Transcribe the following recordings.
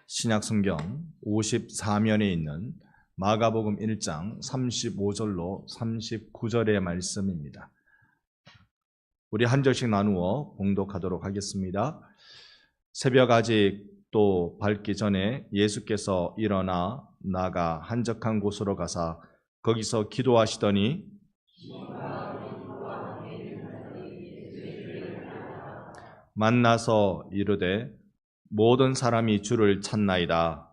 신약성경 54면에 있는 마가복음 1장 35절로 39절의 말씀입니다. 우리 한 절씩 나누어 봉독하도록 하겠습니다. 새벽 아직 또 밝기 전에 예수께서 일어나 나가 한적한 곳으로 가사 거기서 기도하시더니 만나서 이르되 모든 사람이 주를 찾나이다.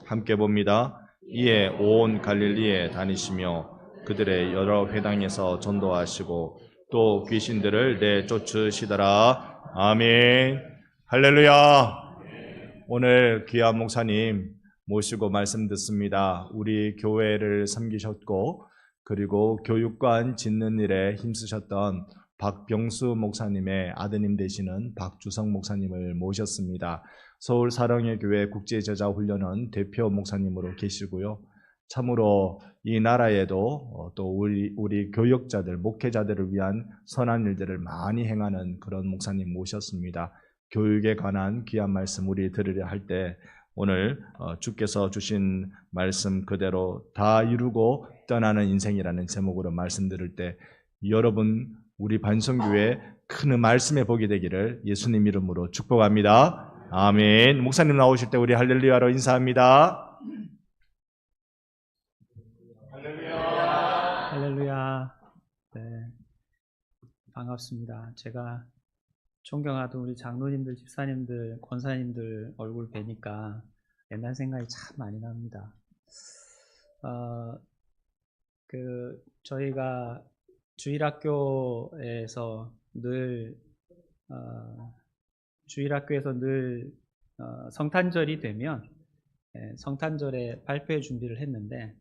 함께 봅니다. 이에 온 갈릴리에 다니시며 그들의 여러 회당에서 전도하시고 또 귀신들을 내쫓으시더라. 아멘. 할렐루야. 오늘 귀한 목사님 모시고 말씀 듣습니다. 우리 교회를 섬기셨고 그리고 교육관 짓는 일에 힘쓰셨던 박병수 목사님의 아드님 되시는 박주성 목사님을 모셨습니다. 서울 사랑의 교회 국제제자훈련원 대표 목사님으로 계시고요. 참으로 이 나라에도 또 우리 교역자들, 목회자들을 위한 선한 일들을 많이 행하는 그런 목사님 모셨습니다. 교육에 관한 귀한 말씀 우리 들으려 할 때 오늘 주께서 주신 말씀 그대로 다 이루고 떠나는 인생이라는 제목으로 말씀 들을 때 여러분 우리 반성교회 큰 말씀의 복이 되기를 예수님 이름으로 축복합니다. 아멘. 목사님 나오실 때 우리 할렐루야로 인사합니다. 할렐루야. 할렐루야. 네, 반갑습니다. 제가 존경하던 우리 장로님들, 집사님들, 권사님들 얼굴 뵈니까 옛날 생각이 참 많이 납니다. 저희가 주일학교에서 늘 성탄절이 되면 성탄절에 발표회 준비를 했는데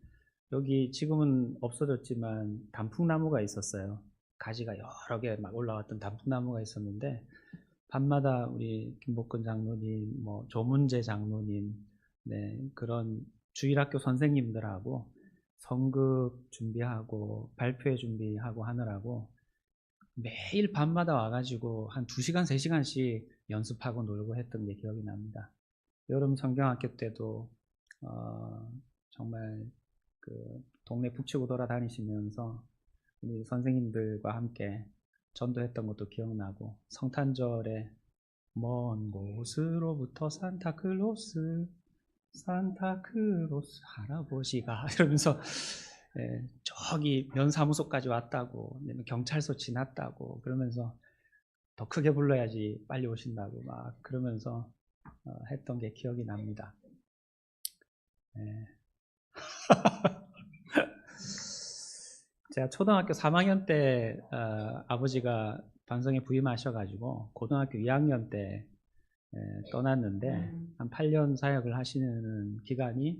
여기 지금은 없어졌지만 단풍나무가 있었어요. 가지가 여러 개 막 올라왔던 단풍나무가 있었는데 밤마다 우리 김복근 장로님, 조문재 장로님, 그런 주일학교 선생님들하고 성극 준비하고 발표회 준비하고 하느라고 매일 밤마다 와가지고 한 2시간, 3시간씩 연습하고 놀고 했던 게 기억이 납니다. 여름 성경학교 때도 정말 그 동네 북치고 돌아다니시면서 우리 선생님들과 함께 전도했던 것도 기억나고 성탄절에 먼 곳으로부터 산타클로스 할아버지가 이러면서 저기 면사무소까지 왔다고 경찰서 지났다고 그러면서 더 크게 불러야지 빨리 오신다고 막 그러면서 했던 게 기억이 납니다. 제가 초등학교 3학년 때 아버지가 반성에 부임하셔가지고 고등학교 2학년 때 떠났는데 한 8년 사역을 하시는 기간이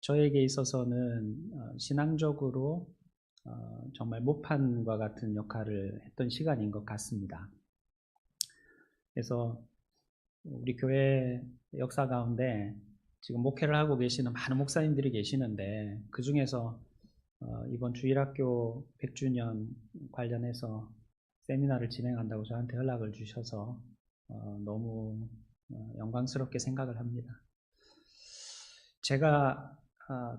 저에게 있어서는 신앙적으로 정말 모판과 같은 역할을 했던 시간인 것 같습니다. 그래서 우리 교회 역사 가운데 지금 목회를 하고 계시는 많은 목사님들이 계시는데 그 중에서 이번 주일학교 100주년 관련해서 세미나를 진행한다고 저한테 연락을 주셔서 너무 영광스럽게 생각을 합니다. 제가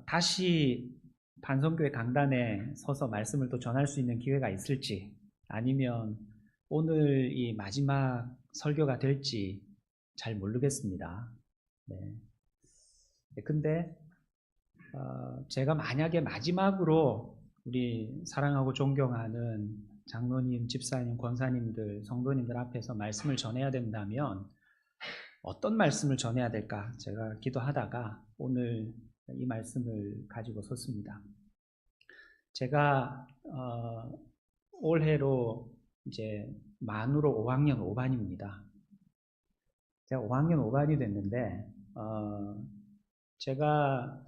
다시 반성교회 강단에 서서 말씀을 또 전할 수 있는 기회가 있을지 아니면 오늘 이 마지막 설교가 될지 잘 모르겠습니다. 근데 제가 만약에 마지막으로 우리 사랑하고 존경하는 장로님, 집사님, 권사님들, 성도님들 앞에서 말씀을 전해야 된다면 어떤 말씀을 전해야 될까 제가 기도하다가 오늘 이 말씀을 가지고 섰습니다. 제가 올해로 이제 만으로 5학년 5반입니다. 제가 5학년 5반이 됐는데 제가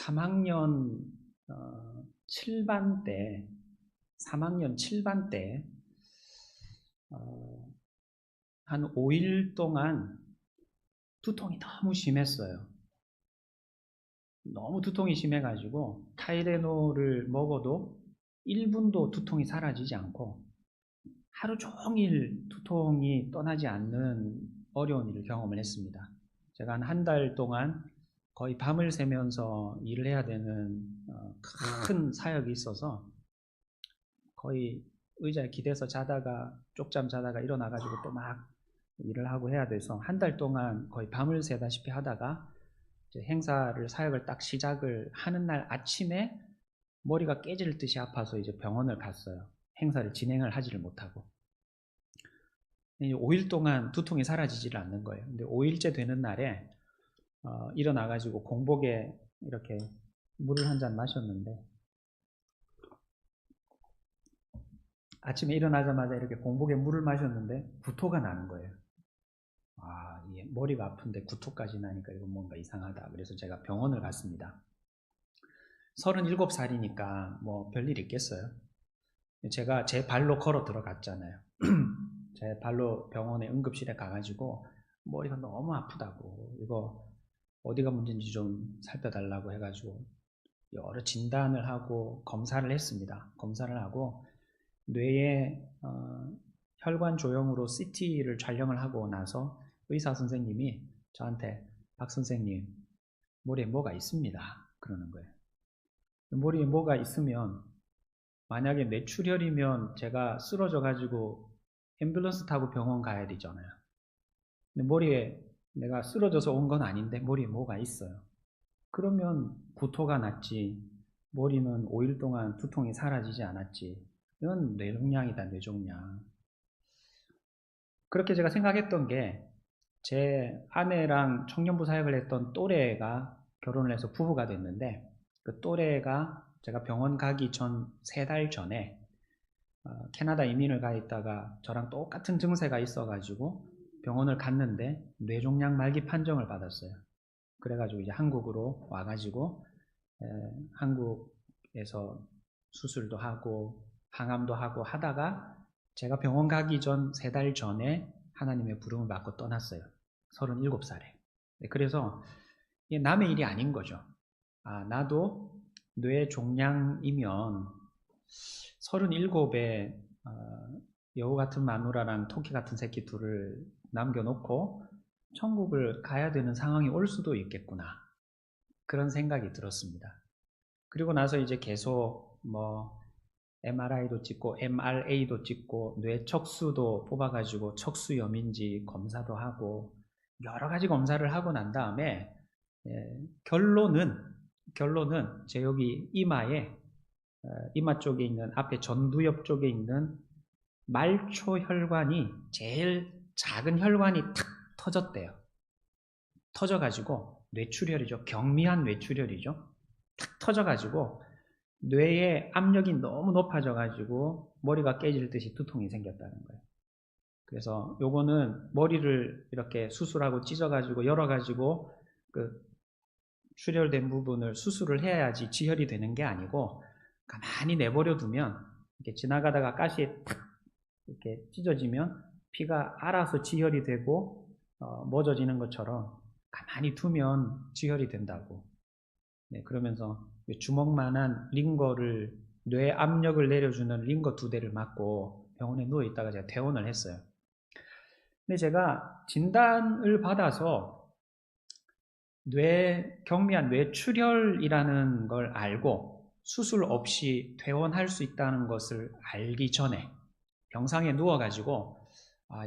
3학년 7반 때 한 5일 동안 두통이 너무 심했어요. 너무 두통이 심해가지고 타이레놀을 먹어도 1분도 두통이 사라지지 않고 하루 종일 두통이 떠나지 않는 어려운 일을 경험을 했습니다. 제가 한 달 동안 거의 밤을 새면서 일을 해야 되는 큰 사역이 있어서 거의 의자에 기대서 자다가 쪽잠 자다가 일어나가지고 또 막 일을 하고 해야 돼서 한 달 동안 거의 밤을 새다시피 하다가 이제 행사를 사역을 딱 시작을 하는 날 아침에 머리가 깨질 듯이 아파서 이제 병원을 갔어요. 행사를 진행을 하지를 못하고 5일 동안 두통이 사라지지를 않는 거예요. 근데 5일째 되는 날에 일어나가지고 공복에 이렇게 물을 한 잔 마셨는데 아침에 일어나자마자 이렇게 공복에 물을 마셨는데 구토가 나는 거예요. 이게 머리가 아픈데 구토까지 나니까 이건 뭔가 이상하다. 그래서 제가 병원을 갔습니다. 37살이니까 뭐 별일 있겠어요. 제가 제 발로 걸어 들어갔잖아요. 제 발로 병원에 응급실에 가가지고 머리가 너무 아프다고 이거 어디가 문제인지 좀 살펴달라고 해가지고 여러 진단을 하고 검사를 했습니다. 검사를 하고 뇌에 혈관 조형으로 CT를 촬영을 하고 나서 의사 선생님이 저한테 박 선생님 머리에 뭐가 있습니다 그러는 거예요. 머리에 뭐가 있으면 만약에 뇌출혈이면 제가 쓰러져 가지고 앰뷸런스 타고 병원 가야 되잖아요. 근데 머리에 내가 쓰러져서 온 건 아닌데 머리에 뭐가 있어요. 그러면 구토가 났지 머리는 5일 동안 두통이 사라지지 않았지. 이건 뇌종양이다, 뇌종양. 그렇게 제가 생각했던 게 제 아내랑 청년부 사역을 했던 또래가 결혼을 해서 부부가 됐는데 그 또래가 제가 병원 가기 전 3달 전에 캐나다 이민을 가 있다가 저랑 똑같은 증세가 있어가지고 병원을 갔는데 뇌종양 말기 판정을 받았어요. 그래가지고 이제 한국으로 와가지고 한국에서 수술도 하고 항암도 하고 하다가 제가 병원 가기 전 3달 전에 하나님의 부름을 받고 떠났어요. 37살에. 그래서 이게 남의 일이 아닌 거죠. 나도 뇌종양이면 37에 여우 같은 마누라랑 토끼 같은 새끼 둘을 남겨놓고 천국을 가야 되는 상황이 올 수도 있겠구나. 그런 생각이 들었습니다. 그리고 나서 이제 계속 MRI도 찍고 MRA도 찍고 뇌척수도 뽑아가지고 척수염인지 검사도 하고 여러 가지 검사를 하고 난 다음에 결론은 제 여기 이마 쪽에 있는 앞에 전두엽 쪽에 있는 말초혈관이 제일 작은 혈관이 탁 터졌대요. 터져가지고 뇌출혈이죠. 경미한 뇌출혈이죠. 탁 터져가지고 뇌의 압력이 너무 높아져가지고 머리가 깨질 듯이 두통이 생겼다는 거예요. 그래서 요거는 머리를 이렇게 수술하고 찢어가지고 열어가지고 그 출혈된 부분을 수술을 해야지 지혈이 되는 게 아니고 가만히 내버려 두면 이렇게 지나가다가 가시에 탁 이렇게 찢어지면 피가 알아서 지혈이 되고 멎어지는 것처럼 가만히 두면 지혈이 된다고. 그러면서 주먹만한 링거를 뇌 압력을 내려주는 링거 2대를 맞고 병원에 누워 있다가 제가 퇴원을 했어요. 근데 제가 진단을 받아서 경미한 뇌출혈이라는 걸 알고 수술 없이 퇴원할 수 있다는 것을 알기 전에 병상에 누워가지고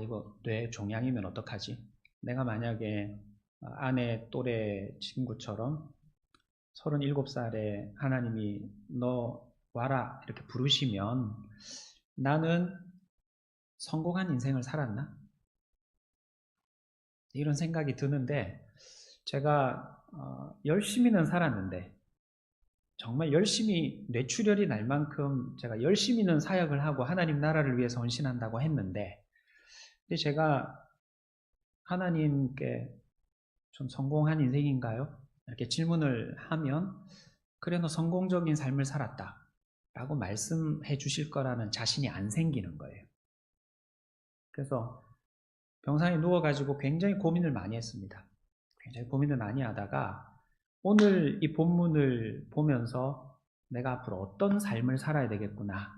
이거 뇌종양이면 어떡하지? 내가 만약에 아내 또래 친구처럼 37살에 하나님이 너 와라 이렇게 부르시면 나는 성공한 인생을 살았나? 이런 생각이 드는데 제가 열심히는 살았는데 정말 열심히 뇌출혈이 날 만큼 제가 열심히는 사역을 하고 하나님 나라를 위해서 헌신한다고 했는데 근데 제가 하나님께 좀 성공한 인생인가요? 이렇게 질문을 하면 그래 너 성공적인 삶을 살았다 라고 말씀해 주실 거라는 자신이 안 생기는 거예요. 그래서 병상에 누워가지고 굉장히 고민을 많이 했습니다. 굉장히 고민을 많이 하다가 오늘 이 본문을 보면서 내가 앞으로 어떤 삶을 살아야 되겠구나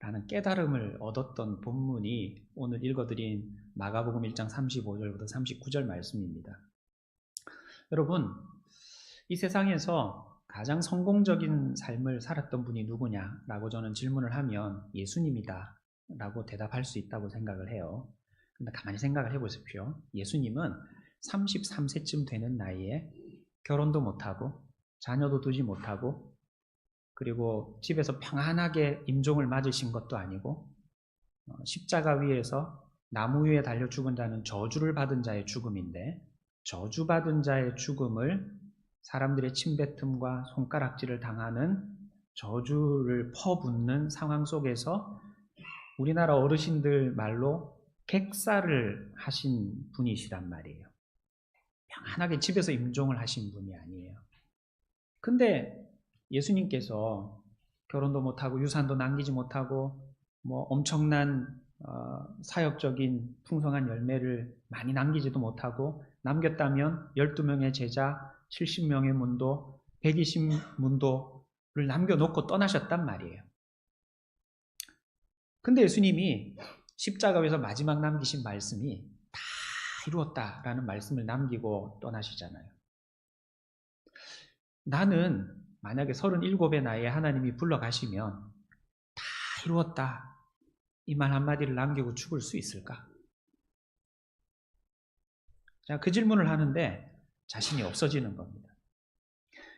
라는 깨달음을 얻었던 본문이 오늘 읽어드린 마가복음 1장 35절부터 39절 말씀입니다. 여러분, 이 세상에서 가장 성공적인 삶을 살았던 분이 누구냐라고 저는 질문을 하면 예수님이다 라고 대답할 수 있다고 생각을 해요. 근데 가만히 생각을 해보십시오. 예수님은 33세쯤 되는 나이에 결혼도 못하고 자녀도 두지 못하고 그리고 집에서 평안하게 임종을 맞으신 것도 아니고 십자가 위에서 나무 위에 달려 죽은 자는 저주를 받은 자의 죽음인데 저주받은 자의 죽음을 사람들의 침뱉음과 손가락질을 당하는 저주를 퍼붓는 상황 속에서 우리나라 어르신들 말로 객사를 하신 분이시란 말이에요. 평안하게 집에서 임종을 하신 분이 아니에요. 근데 예수님께서 결혼도 못하고 유산도 남기지 못하고 뭐 엄청난 사역적인 풍성한 열매를 많이 남기지도 못하고 남겼다면 12명의 제자, 70명의 문도, 120문도를 남겨놓고 떠나셨단 말이에요. 근데 예수님이 십자가 위에서 마지막 남기신 말씀이 다 이루었다라는 말씀을 남기고 떠나시잖아요. 나는 만약에 37의 나이에 하나님이 불러가시면 다 이루었다 이 말 한마디를 남기고 죽을 수 있을까? 제가 그 질문을 하는데 자신이 없어지는 겁니다.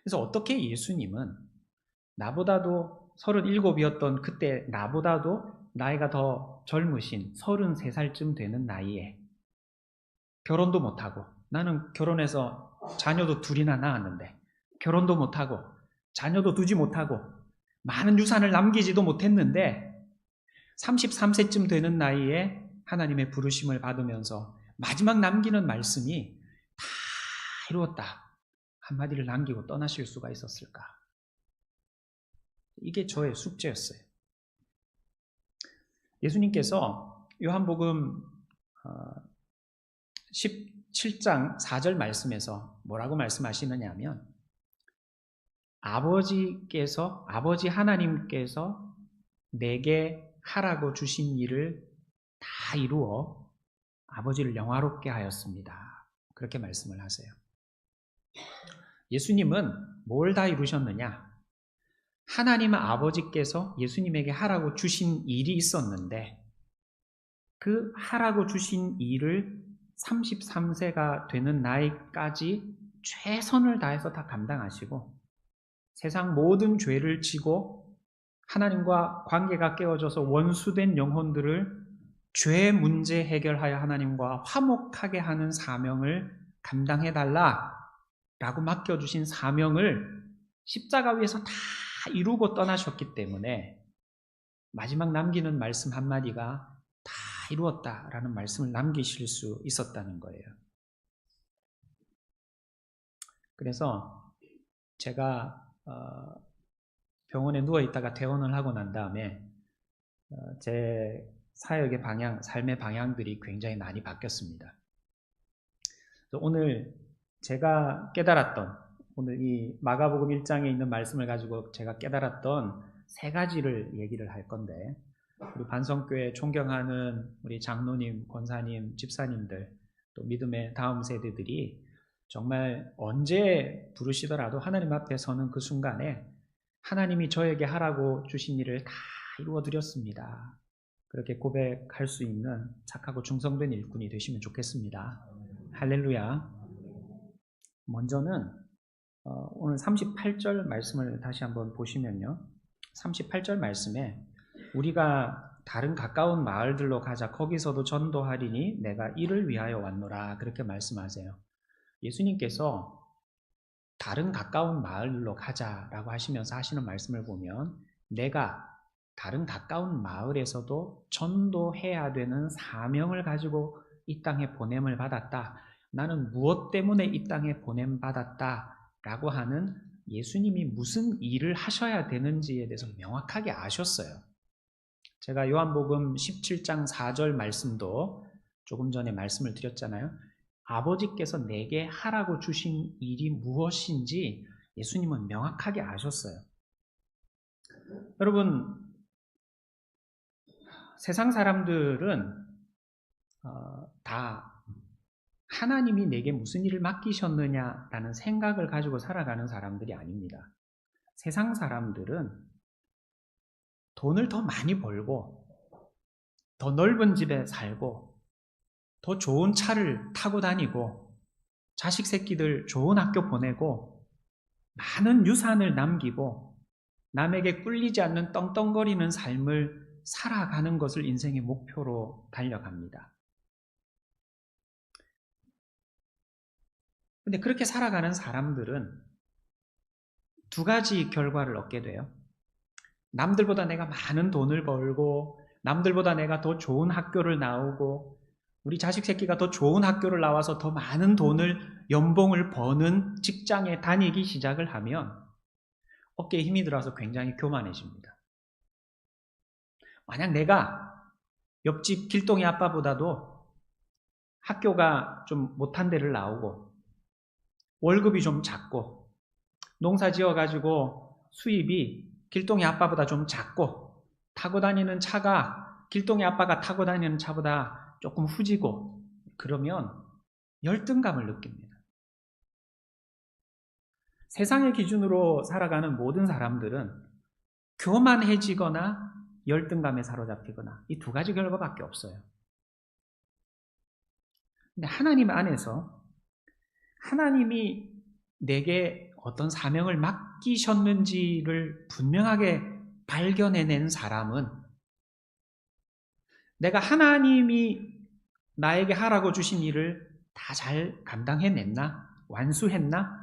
그래서 어떻게 예수님은 나보다도 37이었던 그때 나보다도 나이가 더 젊으신 33살쯤 되는 나이에 결혼도 못하고 나는 결혼해서 자녀도 둘이나 낳았는데 결혼도 못하고 자녀도 두지 못하고 많은 유산을 남기지도 못했는데 33세쯤 되는 나이에 하나님의 부르심을 받으면서 마지막 남기는 말씀이 다 이루었다 한마디를 남기고 떠나실 수가 있었을까? 이게 저의 숙제였어요. 예수님께서 요한복음 17장 4절 말씀에서 뭐라고 말씀하시느냐 하면 아버지 하나님께서 내게 하라고 주신 일을 다 이루어 아버지를 영화롭게 하였습니다. 그렇게 말씀을 하세요. 예수님은 뭘 다 이루셨느냐? 하나님 아버지께서 예수님에게 하라고 주신 일이 있었는데 그 하라고 주신 일을 33세가 되는 나이까지 최선을 다해서 다 감당하시고 세상 모든 죄를 지고 하나님과 관계가 깨어져서 원수된 영혼들을 죄 문제 해결하여 하나님과 화목하게 하는 사명을 감당해달라 라고 맡겨주신 사명을 십자가 위에서 다 이루고 떠나셨기 때문에 마지막 남기는 말씀 한마디가 다 이루었다라는 말씀을 남기실 수 있었다는 거예요. 그래서 제가 병원에 누워있다가 퇴원을 하고 난 다음에 제 사역의 방향, 삶의 방향들이 굉장히 많이 바뀌었습니다. 오늘 제가 깨달았던 오늘 이 마가복음 1장에 있는 말씀을 가지고 제가 깨달았던 세 가지를 얘기를 할 건데 우리 반성교회 존경하는 우리 장로님, 권사님, 집사님들 또 믿음의 다음 세대들이 정말 언제 부르시더라도 하나님 앞에 서는 그 순간에 하나님이 저에게 하라고 주신 일을 다 이루어드렸습니다. 그렇게 고백할 수 있는 착하고 충성된 일꾼이 되시면 좋겠습니다. 할렐루야. 먼저는 오늘 38절 말씀을 다시 한번 보시면요. 38절 말씀에 우리가 다른 가까운 마을들로 가자 거기서도 전도하리니 내가 이를 위하여 왔노라 그렇게 말씀하세요. 예수님께서 다른 가까운 마을로 가자라고 하시면서 하시는 말씀을 보면 내가 다른 가까운 마을에서도 전도해야 되는 사명을 가지고 이 땅에 보냄을 받았다. 나는 무엇 때문에 이 땅에 보냄받았다 라고 하는 예수님이 무슨 일을 하셔야 되는지에 대해서 명확하게 아셨어요. 제가 요한복음 17장 4절 말씀도 조금 전에 말씀을 드렸잖아요. 아버지께서 내게 하라고 주신 일이 무엇인지 예수님은 명확하게 아셨어요. 여러분, 세상 사람들은 다 하나님이 내게 무슨 일을 맡기셨느냐라는 생각을 가지고 살아가는 사람들이 아닙니다. 세상 사람들은 돈을 더 많이 벌고 더 넓은 집에 살고 더 좋은 차를 타고 다니고 자식 새끼들 좋은 학교 보내고 많은 유산을 남기고 남에게 꿀리지 않는 떵떵거리는 삶을 살아가는 것을 인생의 목표로 달려갑니다. 근데 그렇게 살아가는 사람들은 두 가지 결과를 얻게 돼요. 남들보다 내가 많은 돈을 벌고 남들보다 내가 더 좋은 학교를 나오고 우리 자식 새끼가 더 좋은 학교를 나와서 더 많은 돈을 연봉을 버는 직장에 다니기 시작을 하면 어깨에 힘이 들어서 굉장히 교만해집니다. 만약 내가 옆집 길동이 아빠보다도 학교가 좀 못한 데를 나오고 월급이 좀 작고 농사 지어가지고 수입이 길동이 아빠보다 좀 작고 타고 다니는 차가 길동이 아빠가 타고 다니는 차보다 조금 후지고 그러면 열등감을 느낍니다. 세상의 기준으로 살아가는 모든 사람들은 교만해지거나 열등감에 사로잡히거나 이 두 가지 결과밖에 없어요. 근데 하나님 안에서 하나님이 내게 어떤 사명을 맡기셨는지를 분명하게 발견해낸 사람은 내가 하나님이 나에게 하라고 주신 일을 다 잘 감당해냈나? 완수했나?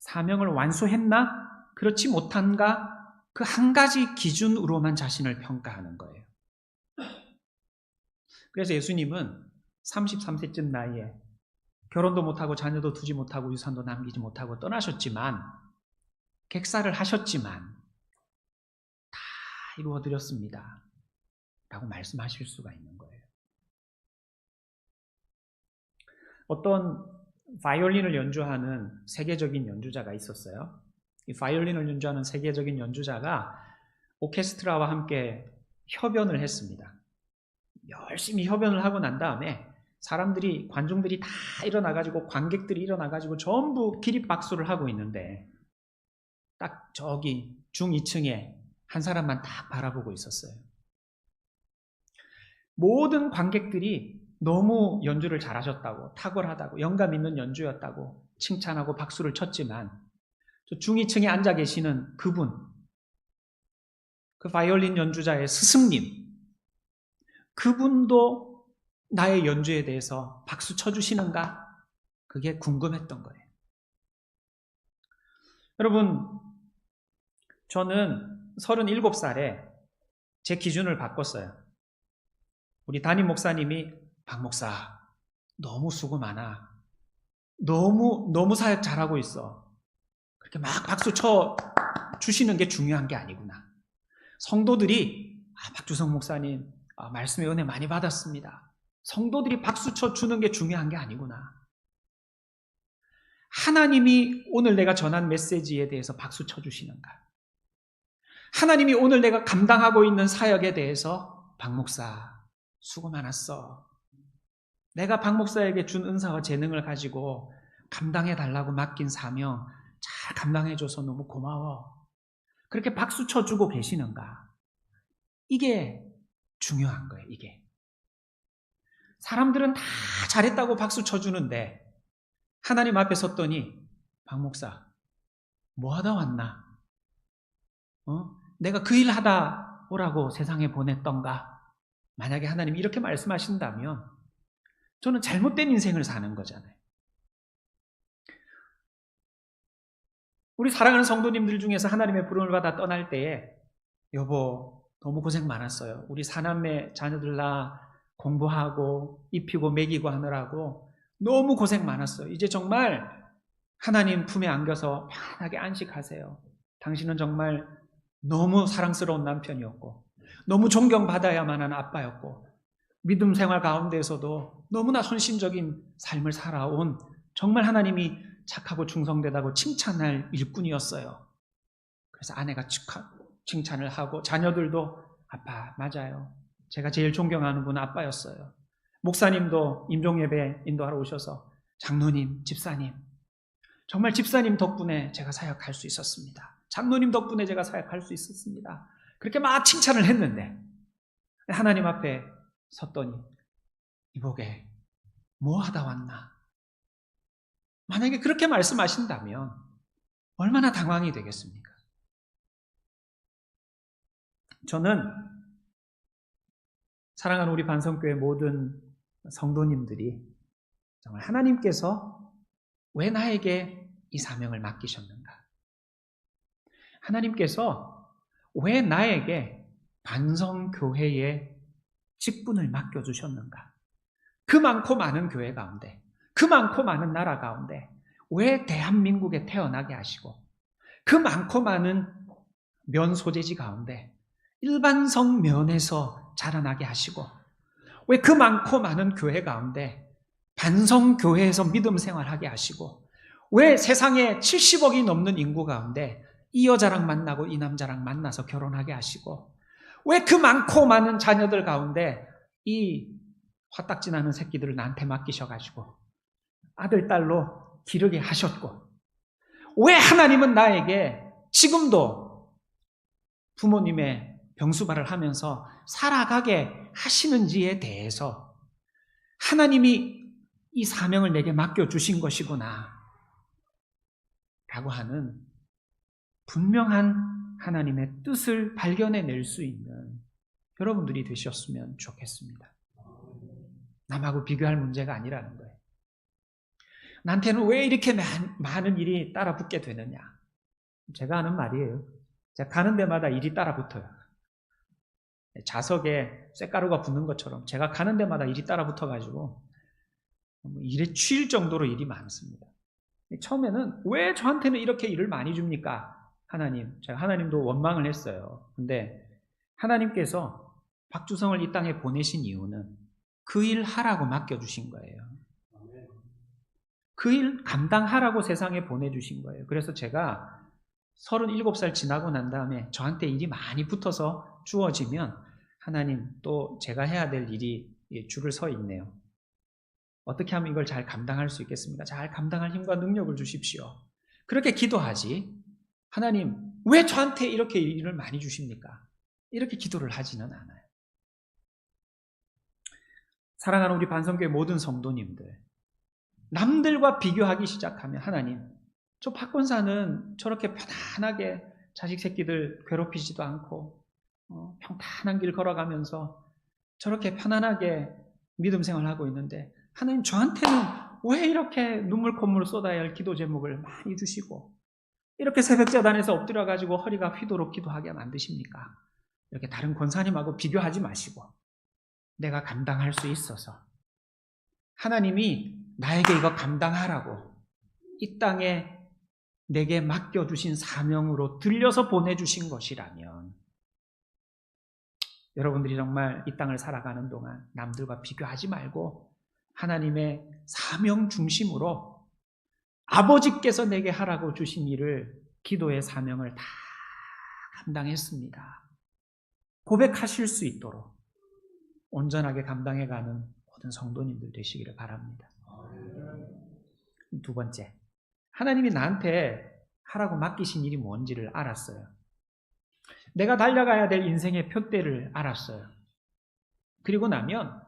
사명을 완수했나? 그렇지 못한가? 그 한 가지 기준으로만 자신을 평가하는 거예요. 그래서 예수님은 33세쯤 나이에 결혼도 못하고 자녀도 두지 못하고 유산도 남기지 못하고 떠나셨지만 객사를 하셨지만 다 이루어드렸습니다 라고 말씀하실 수가 있는 거예요. 어떤 바이올린을 연주하는 세계적인 연주자가 있었어요. 이 바이올린을 연주하는 세계적인 연주자가 오케스트라와 함께 협연을 했습니다. 열심히 협연을 하고 난 다음에 사람들이, 관중들이 다 일어나가지고, 관객들이 일어나가지고 전부 기립박수를 하고 있는데 딱 저기 중 2층에 한 사람만 딱 바라보고 있었어요. 모든 관객들이 너무 연주를 잘하셨다고, 탁월하다고, 영감 있는 연주였다고 칭찬하고 박수를 쳤지만 저 중 2층에 앉아 계시는 그분, 그 바이올린 연주자의 스승님, 그분도 나의 연주에 대해서 박수 쳐주시는가? 그게 궁금했던 거예요. 여러분, 저는 37살에 제 기준을 바꿨어요. 우리 담임 목사님이 박 목사, 너무 수고 많아. 너무 사역 잘하고 있어. 그렇게 막 박수 쳐 주시는 게 중요한 게 아니구나. 성도들이 박주성 목사님 말씀의 은혜 많이 받았습니다. 성도들이 박수 쳐 주는 게 중요한 게 아니구나. 하나님이 오늘 내가 전한 메시지에 대해서 박수 쳐 주시는가? 하나님이 오늘 내가 감당하고 있는 사역에 대해서 박 목사 수고 많았어. 내가 박 목사에게 준 은사와 재능을 가지고 감당해 달라고 맡긴 사명 잘 감당해줘서 너무 고마워. 그렇게 박수 쳐주고 계시는가? 이게 중요한 거예요. 이게. 사람들은 다 잘했다고 박수 쳐주는데 하나님 앞에 섰더니 박 목사 뭐 하다 왔나? 내가 그 일 하다 오라고 세상에 보냈던가? 만약에 하나님이 이렇게 말씀하신다면 저는 잘못된 인생을 사는 거잖아요. 우리 사랑하는 성도님들 중에서 하나님의 부름을 받아 떠날 때에 여보 너무 고생 많았어요. 우리 사남매 자녀들 나 공부하고 입히고 먹이고 하느라고 너무 고생 많았어요. 이제 정말 하나님 품에 안겨서 편하게 안식하세요. 당신은 정말 너무 사랑스러운 남편이었고 너무 존경받아야만 하는 아빠였고 믿음 생활 가운데에서도 너무나 헌신적인 삶을 살아온 정말 하나님이 착하고 충성되다고 칭찬할 일꾼이었어요. 그래서 아내가 칭찬을 하고 자녀들도 아빠 맞아요. 제가 제일 존경하는 분은 아빠였어요. 목사님도 임종예배 인도하러 오셔서 장로님, 집사님 정말 집사님 덕분에 제가 사역할 수 있었습니다. 장로님 덕분에 제가 사역할 수 있었습니다. 그렇게 막 칭찬을 했는데 하나님 앞에 섰더니 이보게 뭐 하다 왔나? 만약에 그렇게 말씀하신다면 얼마나 당황이 되겠습니까? 저는 사랑하는 우리 반성교회 모든 성도님들이 정말 하나님께서 왜 나에게 이 사명을 맡기셨는가? 하나님께서 왜 나에게 반성교회의 직분을 맡겨주셨는가? 그 많고 많은 교회 가운데, 그 많고 많은 나라 가운데 왜 대한민국에 태어나게 하시고 그 많고 많은 면 소재지 가운데 일반성 면에서 자라나게 하시고 왜 그 많고 많은 교회 가운데 반성교회에서 믿음 생활하게 하시고 왜 세상에 70억이 넘는 인구 가운데 이 여자랑 만나고 이 남자랑 만나서 결혼하게 하시고 왜 그 많고 많은 자녀들 가운데 이 화딱지 나는 새끼들을 나한테 맡기셔가지고 아들, 딸로 기르게 하셨고 왜 하나님은 나에게 지금도 부모님의 병수발을 하면서 살아가게 하시는지에 대해서 하나님이 이 사명을 내게 맡겨주신 것이구나 라고 하는 분명한 하나님의 뜻을 발견해낼 수 있는 여러분들이 되셨으면 좋겠습니다. 남하고 비교할 문제가 아니라는 거예요. 나한테는 왜 이렇게 많은 일이 따라붙게 되느냐? 제가 하는 말이에요. 제가 가는 데마다 일이 따라붙어요. 자석에 쇳가루가 붙는 것처럼 제가 가는 데마다 일이 따라붙어가지고 일에 취일 정도로 일이 많습니다. 처음에는 왜 저한테는 이렇게 일을 많이 줍니까? 하나님, 제가 하나님도 원망을 했어요. 근데 하나님께서 박주성을 이 땅에 보내신 이유는 그 일 하라고 맡겨주신 거예요. 그 일 감당하라고 세상에 보내주신 거예요. 그래서 제가 37살 지나고 난 다음에 저한테 일이 많이 붙어서 주어지면 하나님 또 제가 해야 될 일이 줄을 서 있네요. 어떻게 하면 이걸 잘 감당할 수 있겠습니까? 잘 감당할 힘과 능력을 주십시오. 그렇게 기도하지 하나님 왜 저한테 이렇게 일을 많이 주십니까? 이렇게 기도를 하지는 않아요. 사랑하는 우리 반성교회 모든 성도님들, 남들과 비교하기 시작하면 하나님, 저 박권사는 저렇게 편안하게 자식 새끼들 괴롭히지도 않고 평탄한 길 걸어가면서 저렇게 편안하게 믿음 생활하고 있는데 하나님 저한테는 왜 이렇게 눈물 콧물 쏟아야 할 기도 제목을 많이 주시고 이렇게 새벽재단에서 엎드려가지고 허리가 휘도록 하게 만드십니까? 이렇게 다른 권사님하고 비교하지 마시고 내가 감당할 수 있어서 하나님이 나에게 이거 감당하라고 이 땅에 내게 맡겨주신 사명으로 들려서 보내주신 것이라면 여러분들이 정말 이 땅을 살아가는 동안 남들과 비교하지 말고 하나님의 사명 중심으로 아버지께서 내게 하라고 주신 일을 기도의 사명을 다 감당했습니다. 고백하실 수 있도록 온전하게 감당해가는 모든 성도님들 되시기를 바랍니다. 두 번째, 하나님이 나한테 하라고 맡기신 일이 뭔지를 알았어요. 내가 달려가야 될 인생의 표대를 알았어요. 그리고 나면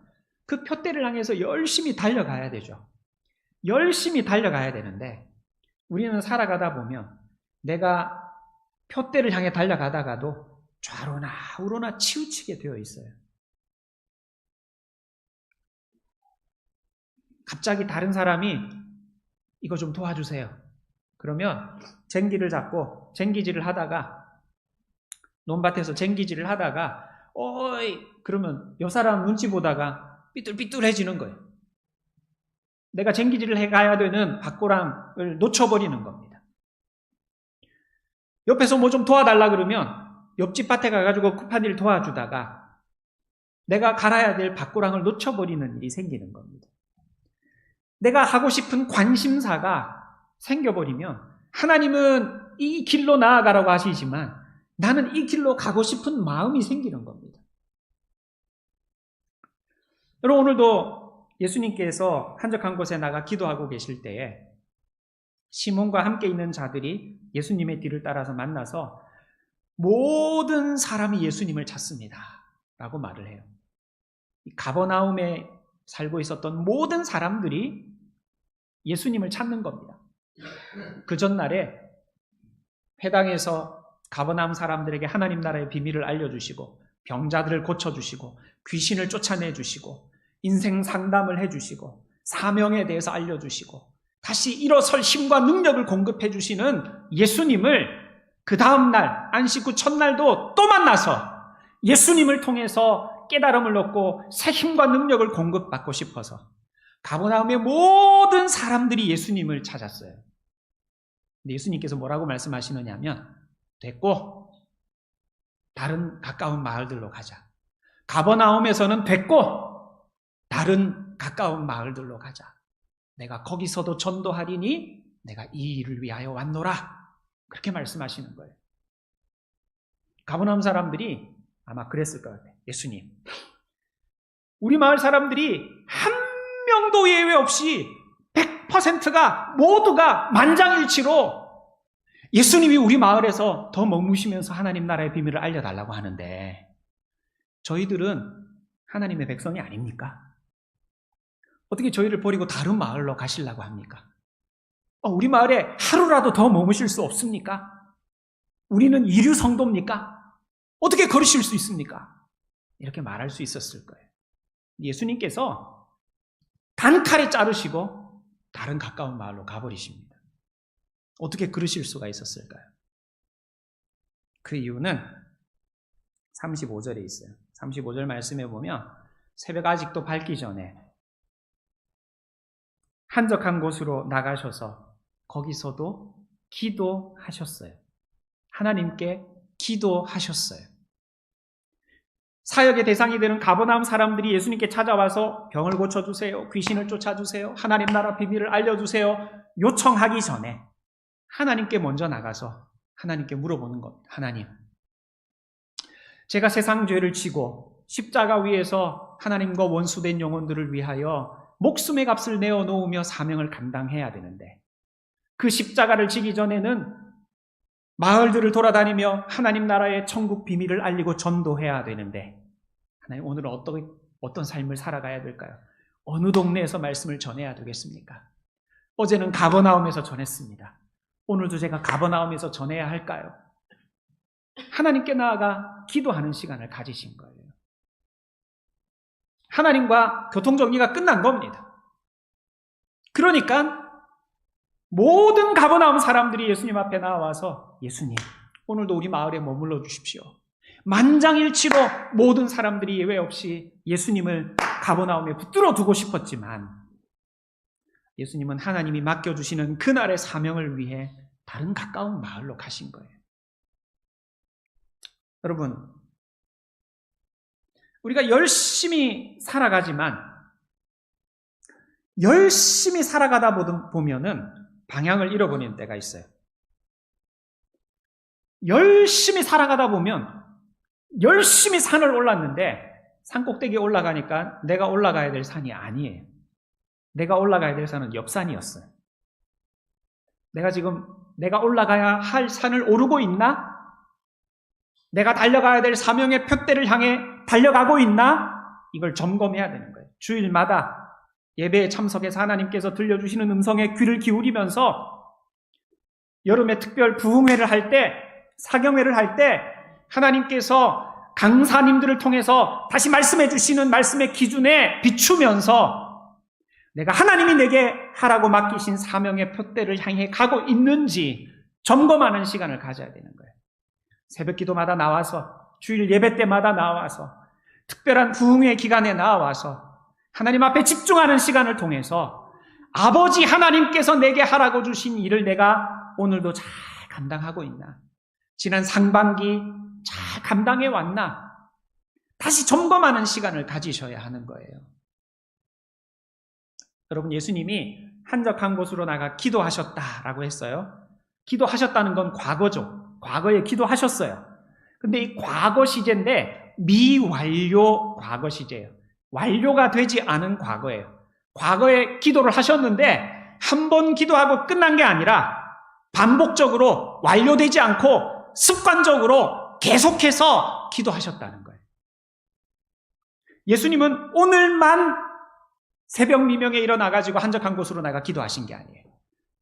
그 표대를 향해서 열심히 달려가야 되죠. 열심히 달려가야 되는데 우리는 살아가다 보면 내가 표대를 향해 달려가다가도 좌로나 우로나 치우치게 되어 있어요. 갑자기 다른 사람이 이거 좀 도와주세요. 그러면 쟁기를 잡고 쟁기질을 하다가 논밭에서 쟁기질을 하다가 어이 그러면 요 사람 눈치 보다가 삐뚤삐뚤해지는 거예요. 내가 쟁기질을 해가야 되는 밭고랑을 놓쳐버리는 겁니다. 옆에서 뭐 좀 도와달라 그러면 옆집 밭에 가가지고 급한 일 도와주다가 내가 갈아야 될 밭고랑을 놓쳐버리는 일이 생기는 겁니다. 내가 하고 싶은 관심사가 생겨버리면 하나님은 이 길로 나아가라고 하시지만 나는 이 길로 가고 싶은 마음이 생기는 겁니다. 여러분, 오늘도 예수님께서 한적한 곳에 나가 기도하고 계실 때에 시몬과 함께 있는 자들이 예수님의 뒤를 따라서 만나서 모든 사람이 예수님을 찾습니다 라고 말을 해요. 가버나움에 살고 있었던 모든 사람들이 예수님을 찾는 겁니다. 그 전날에 회당에서 가버나움 사람들에게 하나님 나라의 비밀을 알려주시고 병자들을 고쳐주시고 귀신을 쫓아내주시고 인생 상담을 해주시고 사명에 대해서 알려주시고 다시 일어설 힘과 능력을 공급해주시는 예수님을 그 다음날 안식 후 첫날도 또 만나서 예수님을 통해서 깨달음을 얻고 새 힘과 능력을 공급받고 싶어서 가버나움의 모든 사람들이 예수님을 찾았어요. 근데 예수님께서 뭐라고 말씀하시느냐 하면 됐고 다른 가까운 마을들로 가자. 가버나움에서는 됐고 다른 가까운 마을들로 가자. 내가 거기서도 전도하리니 내가 이 일을 위하여 왔노라. 그렇게 말씀하시는 거예요. 가버나움 사람들이 아마 그랬을 것 같아요. 예수님, 우리 마을 사람들이 한 명도 예외 없이 100%가 모두가 만장일치로 예수님이 우리 마을에서 더 머무시면서 하나님 나라의 비밀을 알려달라고 하는데 저희들은 하나님의 백성이 아닙니까? 어떻게 저희를 버리고 다른 마을로 가시려고 합니까? 우리 마을에 하루라도 더 머무실 수 없습니까? 우리는 이류 성도입니까? 어떻게 걸으실 수 있습니까? 이렇게 말할 수 있었을 거예요. 예수님께서 단칼에 자르시고 다른 가까운 마을로 가버리십니다. 어떻게 그러실 수가 있었을까요? 그 이유는 35절에 있어요. 35절 말씀에 보면 새벽 아직도 밝기 전에 한적한 곳으로 나가셔서 거기서도 기도하셨어요. 하나님께 기도하셨어요. 사역의 대상이 되는 가버나움 사람들이 예수님께 찾아와서 병을 고쳐주세요, 귀신을 쫓아주세요, 하나님 나라 비밀을 알려주세요 요청하기 전에 하나님께 먼저 나가서 하나님께 물어보는 겁니다. 하나님, 제가 세상 죄를 지고 십자가 위에서 하나님과 원수된 영혼들을 위하여 목숨의 값을 내어놓으며 사명을 감당해야 되는데 그 십자가를 지기 전에는 마을들을 돌아다니며 하나님 나라의 천국 비밀을 알리고 전도해야 되는데 하나님, 오늘은 어떤 삶을 살아가야 될까요? 어느 동네에서 말씀을 전해야 되겠습니까? 어제는 가버나움에서 전했습니다. 오늘도 제가 가버나움에서 전해야 할까요? 하나님께 나아가 기도하는 시간을 가지신 거예요. 하나님과 교통정리가 끝난 겁니다. 그러니까 모든 가버나움 사람들이 예수님 앞에 나와서 예수님, 오늘도 우리 마을에 머물러 주십시오. 만장일치로 모든 사람들이 예외 없이 예수님을 가버나움에 붙들어 두고 싶었지만 예수님은 하나님이 맡겨주시는 그날의 사명을 위해 다른 가까운 마을로 가신 거예요. 여러분, 우리가 열심히 살아가지만 열심히 살아가다 보면은 방향을 잃어버리는 때가 있어요. 열심히 살아가다 보면 열심히 산을 올랐는데 산 꼭대기에 올라가니까 내가 올라가야 될 산이 아니에요. 내가 올라가야 될 산은 옆산이었어요. 내가 올라가야 할 산을 오르고 있나? 내가 달려가야 될 사명의 표대를 향해 달려가고 있나? 이걸 점검해야 되는 거예요. 주일마다 예배에 참석해서 하나님께서 들려주시는 음성에 귀를 기울이면서 여름에 특별 부흥회를 할 때, 사경회를 할 때 하나님께서 강사님들을 통해서 다시 말씀해 주시는 말씀의 기준에 비추면서 내가 하나님이 내게 하라고 맡기신 사명의 표대를 향해 가고 있는지 점검하는 시간을 가져야 되는 거예요. 새벽 기도마다 나와서, 주일 예배 때마다 나와서, 특별한 부흥회 기간에 나와서 하나님 앞에 집중하는 시간을 통해서 아버지 하나님께서 내게 하라고 주신 일을 내가 오늘도 잘 감당하고 있나? 지난 상반기 잘 감당해 왔나? 다시 점검하는 시간을 가지셔야 하는 거예요. 여러분, 예수님이 한적한 곳으로 나가 기도하셨다라고 했어요. 기도하셨다는 건 과거죠. 과거에 기도하셨어요. 근데 이 과거 시제인데 미완료 과거 시제예요. 완료가 되지 않은 과거예요. 과거에 기도를 하셨는데 한 번 기도하고 끝난 게 아니라 반복적으로 완료되지 않고 습관적으로 계속해서 기도하셨다는 거예요. 예수님은 오늘만 새벽 미명에 일어나가지고 한적한 곳으로 나가 기도하신 게 아니에요.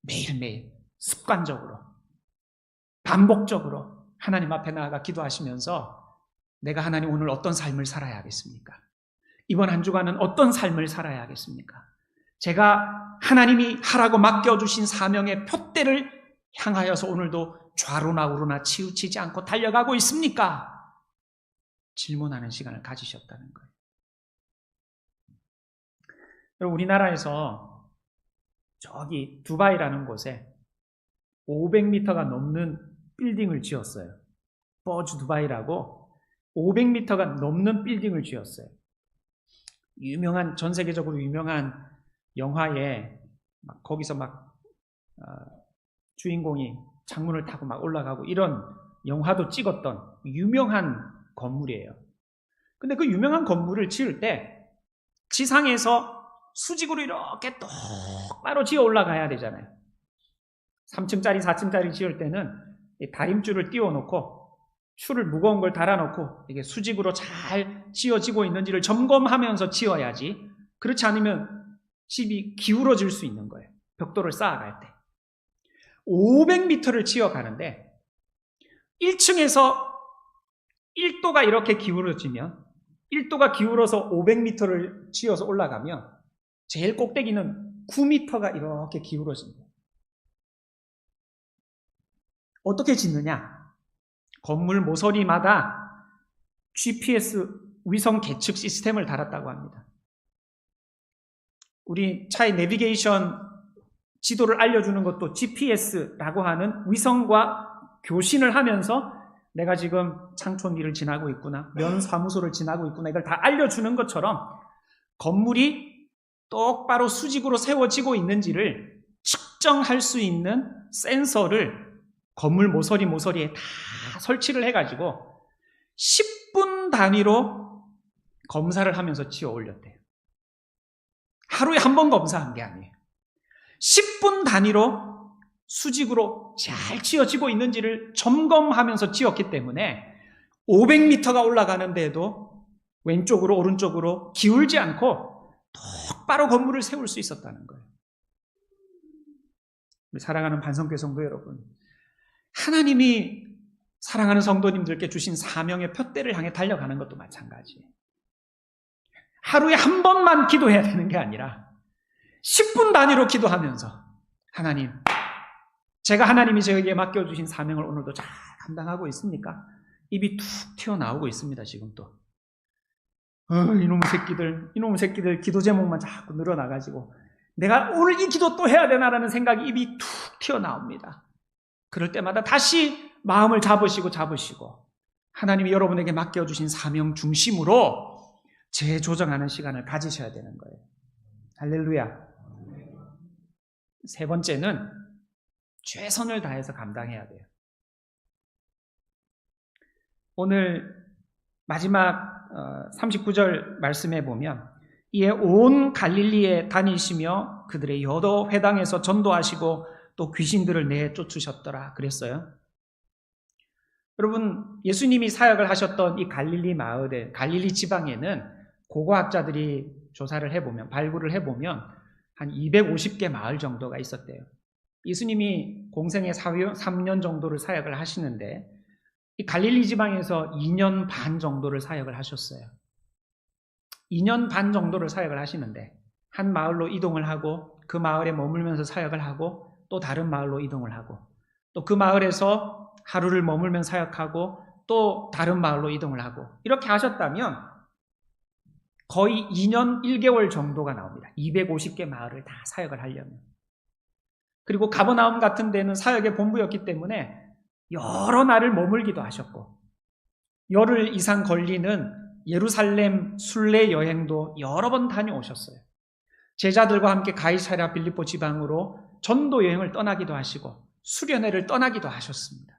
매일매일 습관적으로 반복적으로 하나님 앞에 나아가 기도하시면서 내가 하나님 오늘 어떤 삶을 살아야 하겠습니까? 이번 한 주간은 어떤 삶을 살아야 하겠습니까? 제가 하나님이 하라고 맡겨주신 사명의 표대를 향하여서 오늘도 좌로나 우로나 치우치지 않고 달려가고 있습니까? 질문하는 시간을 가지셨다는 거예요. 여러분, 우리나라에서 저기 두바이라는 곳에 500m가 넘는 빌딩을 지었어요. 버즈 두바이라고 500m가 넘는 빌딩을 지었어요. 유명한, 전 세계적으로 유명한 영화에 거기서 주인공이 창문을 타고 막 올라가고 이런 영화도 찍었던 유명한 건물이에요. 근데 그 유명한 건물을 지을 때 지상에서 수직으로 이렇게 똑바로 지어 올라가야 되잖아요. 3층짜리, 4층짜리 지을 때는 다림줄을 띄워놓고 줄을 무거운 걸 달아놓고 이게 수직으로 잘 지어지고 있는지를 점검하면서 지어야지. 그렇지 않으면 집이 기울어질 수 있는 거예요. 벽돌을 쌓아갈 때. 500m를 지어가는데 1층에서 1도가 이렇게 기울어지면 1도가 기울어서 500m를 지어서 올라가면 제일 꼭대기는 9m가 이렇게 기울어집니다. 어떻게 짓느냐? 건물 모서리마다 GPS 위성 계측 시스템을 달았다고 합니다. 우리 차의 내비게이션 지도를 알려주는 것도 GPS라고 하는 위성과 교신을 하면서 내가 지금 창촌리를 지나고 있구나, 면사무소를 지나고 있구나, 이걸 다 알려주는 것처럼 건물이 똑바로 수직으로 세워지고 있는지를 측정할 수 있는 센서를 건물 모서리에 다 설치를 해가지고 10분 단위로 검사를 하면서 지어 올렸대요. 하루에 한 번 검사한 게 아니에요. 10분 단위로 수직으로 잘 지어지고 있는지를 점검하면서 지었기 때문에 500m가 올라가는데도 왼쪽으로 오른쪽으로 기울지 않고 똑바로 건물을 세울 수 있었다는 거예요. 우리 사랑하는 반성교회 성도 여러분, 하나님이 사랑하는 성도님들께 주신 사명의 표대를 향해 달려가는 것도 마찬가지예요. 하루에 한 번만 기도해야 되는 게 아니라 10분 단위로 기도하면서 하나님, 제가 하나님이 저에게 맡겨주신 사명을 오늘도 잘 감당하고 있습니까? 입이 툭 튀어나오고 있습니다. 지금 또 이놈의 새끼들 기도 제목만 자꾸 늘어나가지고 내가 오늘 이 기도 또 해야 되나라는 생각이 입이 툭 튀어나옵니다. 그럴 때마다 다시 마음을 잡으시고 하나님이 여러분에게 맡겨주신 사명 중심으로 재조정하는 시간을 가지셔야 되는 거예요. 할렐루야. 세 번째는 최선을 다해서 감당해야 돼요. 오늘 마지막 39절 말씀에 보면 이에 온 갈릴리에 다니시며 그들의 여러 회당에서 전도하시고 또 귀신들을 내쫓으셨더라 그랬어요. 여러분, 예수님이 사역을 하셨던 이 갈릴리 마을에, 갈릴리 지방에는 고고학자들이 조사를 해보면, 발굴을 해보면 한 250개 마을 정도가 있었대요. 예수님이 공생의 3년 정도를 사역을 하시는데 이 갈릴리 지방에서 2년 반 정도를 사역을 하셨어요. 2년 반 정도를 사역을 하시는데 한 마을로 이동을 하고 그 마을에 머물면서 사역을 하고 또 다른 마을로 이동을 하고 또 그 마을에서 하루를 머물면 사역하고 또 다른 마을로 이동을 하고 이렇게 하셨다면 거의 2년 1개월 정도가 나옵니다. 250개 마을을 다 사역을 하려면. 그리고 가버나움 같은 데는 사역의 본부였기 때문에 여러 날을 머물기도 하셨고 열흘 이상 걸리는 예루살렘 순례 여행도 여러 번 다녀오셨어요. 제자들과 함께 가이사랴 빌립보 지방으로 전도 여행을 떠나기도 하시고 수련회를 떠나기도 하셨습니다.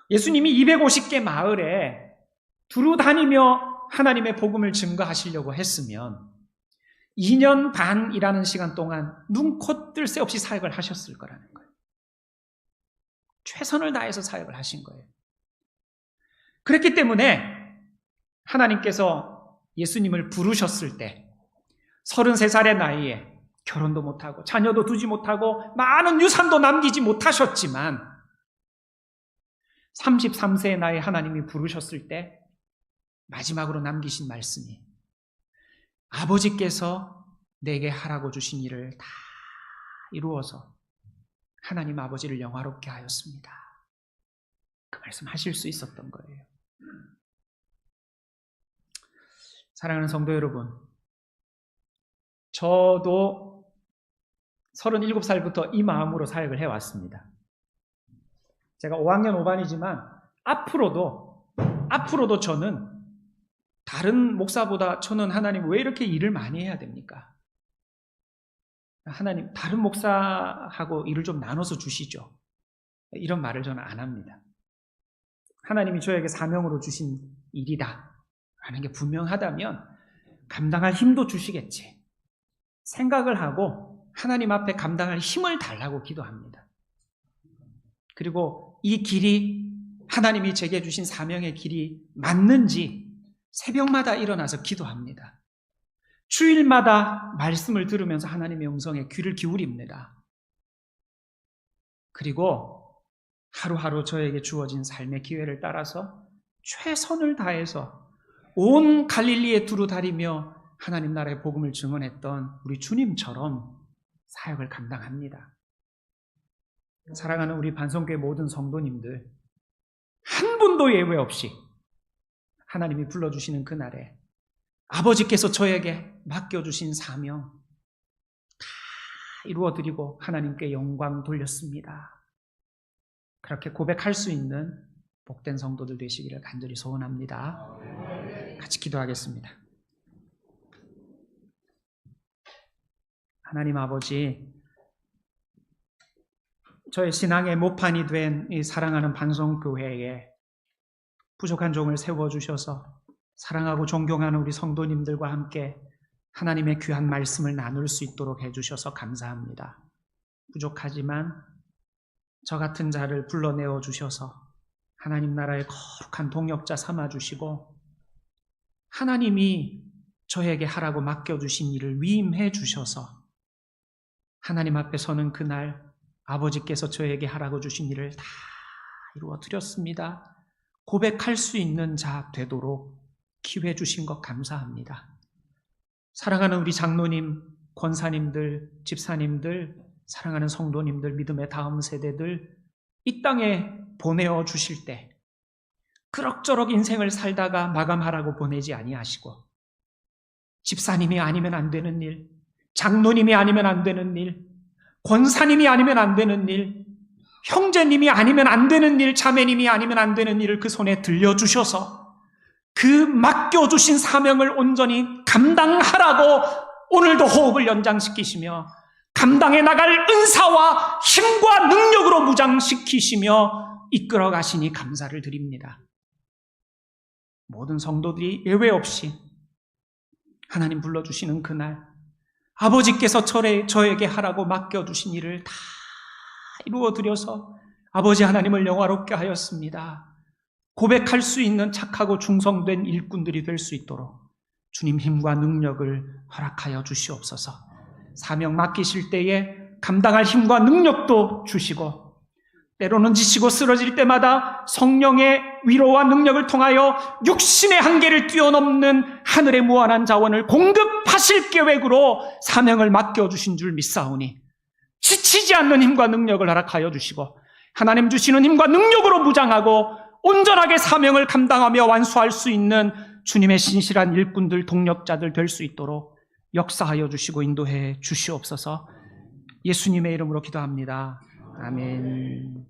예수님이 250개 마을에 두루 다니며 하나님의 복음을 증거하시려고 했으면 2년 반이라는 시간 동안 눈코 뜰 새 없이 사역을 하셨을 거라는 거예요. 최선을 다해서 사역을 하신 거예요. 그렇기 때문에 하나님께서 예수님을 부르셨을 때 33살의 나이에 결혼도 못하고 자녀도 두지 못하고 많은 유산도 남기지 못하셨지만 33세의 나이에 하나님이 부르셨을 때 마지막으로 남기신 말씀이 아버지께서 내게 하라고 주신 일을 다 이루어서 하나님 아버지를 영화롭게 하였습니다. 그 말씀 하실 수 있었던 거예요. 사랑하는 성도 여러분, 저도 37살부터 이 마음으로 사역을 해왔습니다. 제가 5학년 5반이지만 앞으로도 저는 다른 목사보다 저는 하나님 왜 이렇게 일을 많이 해야 됩니까? 하나님 다른 목사하고 일을 좀 나눠서 주시죠. 이런 말을 저는 안 합니다. 하나님이 저에게 사명으로 주신 일이다 하는 게 분명하다면 감당할 힘도 주시겠지 생각을 하고 하나님 앞에 감당할 힘을 달라고 기도합니다. 그리고 이 길이 하나님이 제게 주신 사명의 길이 맞는지 새벽마다 일어나서 기도합니다. 주일마다 말씀을 들으면서 하나님의 음성에 귀를 기울입니다. 그리고 하루하루 저에게 주어진 삶의 기회를 따라서 최선을 다해서 온 갈릴리에 두루 다니며 하나님 나라의 복음을 증언했던 우리 주님처럼 사역을 감당합니다. 사랑하는 우리 반성교회 모든 성도님들, 한 분도 예외 없이 하나님이 불러주시는 그날에 아버지께서 저에게 맡겨주신 사명 다 이루어드리고 하나님께 영광 돌렸습니다. 그렇게 고백할 수 있는 복된 성도들 되시기를 간절히 소원합니다. 같이 기도하겠습니다. 하나님 아버지, 저의 신앙의 모판이 된 이 사랑하는 반성교회에 부족한 종을 세워주셔서 사랑하고 존경하는 우리 성도님들과 함께 하나님의 귀한 말씀을 나눌 수 있도록 해주셔서 감사합니다. 부족하지만 저 같은 자를 불러내어 주셔서 하나님 나라의 거룩한 동역자 삼아주시고 하나님이 저에게 하라고 맡겨주신 일을 위임해 주셔서 하나님 앞에 서는 그날 아버지께서 저에게 하라고 주신 일을 다 이루어 드렸습니다. 고백할 수 있는 자 되도록 기회 주신 것 감사합니다. 사랑하는 우리 장로님, 권사님들, 집사님들, 사랑하는 성도님들, 믿음의 다음 세대들 이 땅에 보내어 주실 때 그럭저럭 인생을 살다가 마감하라고 보내지 아니하시고 집사님이 아니면 안 되는 일, 장로님이 아니면 안 되는 일, 권사님이 아니면 안 되는 일, 형제님이 아니면 안 되는 일, 자매님이 아니면 안 되는 일을 그 손에 들려주셔서 그 맡겨주신 사명을 온전히 감당하라고 오늘도 호흡을 연장시키시며 감당해 나갈 은사와 힘과 능력으로 무장시키시며 이끌어 가시니 감사를 드립니다. 모든 성도들이 예외 없이 하나님 불러주시는 그날 아버지께서 저에게 하라고 맡겨주신 일을 다 이루어드려서 아버지 하나님을 영화롭게 하였습니다. 고백할 수 있는 착하고 충성된 일꾼들이 될 수 있도록 주님 힘과 능력을 허락하여 주시옵소서. 사명 맡기실 때에 감당할 힘과 능력도 주시고 때로는 지치고 쓰러질 때마다 성령의 위로와 능력을 통하여 육신의 한계를 뛰어넘는 하늘의 무한한 자원을 공급하실 계획으로 사명을 맡겨주신 줄 믿사오니 지치지 않는 힘과 능력을 허락하여 주시고 하나님 주시는 힘과 능력으로 무장하고 온전하게 사명을 감당하며 완수할 수 있는 주님의 신실한 일꾼들, 동력자들 될 수 있도록 역사하여 주시고 인도해 주시옵소서. 예수님의 이름으로 기도합니다. 아멘.